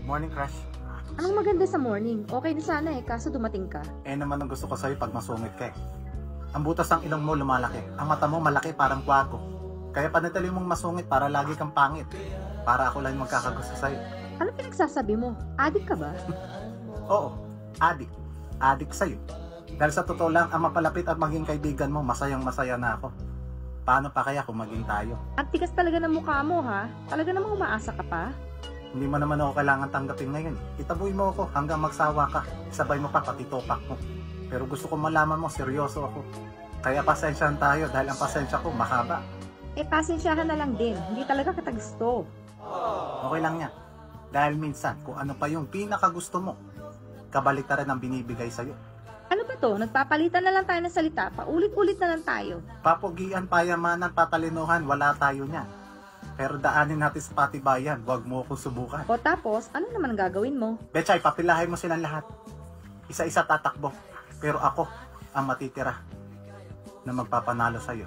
Morning, crush. Anong maganda sa morning? Okay na sana kaso dumating ka. Naman ang gusto ko sa'yo pag masungit ka Ang butas ng ilong mo lumalaki. Ang mata mo malaki parang kwago. Kaya panatili mong masungit para lagi kang pangit. Para ako lang magkakagusto sa'yo. Ano pinagsasabi mo? Adik ka ba? Oo, adik. Adik sa'yo. Dahil sa totoo lang, ang mapalapit at maging kaibigan mo, masayang masaya na ako. Paano pa kaya kung maging tayo? At tigas talaga ng mukha mo ha? Talaga namang umaasa ka pa? Hindi mo naman ako kailangan tanggapin ngayon. Itaboy mo ako hanggang magsawa ka. Sabay mo pa pati topak mo. Pero gusto ko malaman mo, seryoso ako. Kaya pasensyahan tayo dahil ang pasensya ko mahaba. Pasensyahan na lang din. Hindi talaga kita gusto. Okay lang yan. Dahil minsan, kung ano pa yung pinakagusto mo, kabaliktaran ang binibigay sa'yo. Ano ba to? Nagpapalitan na lang tayo ng salita. Paulit-ulit na lang tayo. Papugian, payamanan, patalinuhan, wala tayo niyan. Pero daanin natin sa patibayan, huwag mo akong subukan. O tapos, ano naman ang gagawin mo? Betchay, papilahin mo silang lahat. Isa-isa tatakbo. Pero ako ang matitira na magpapanalo sa'yo.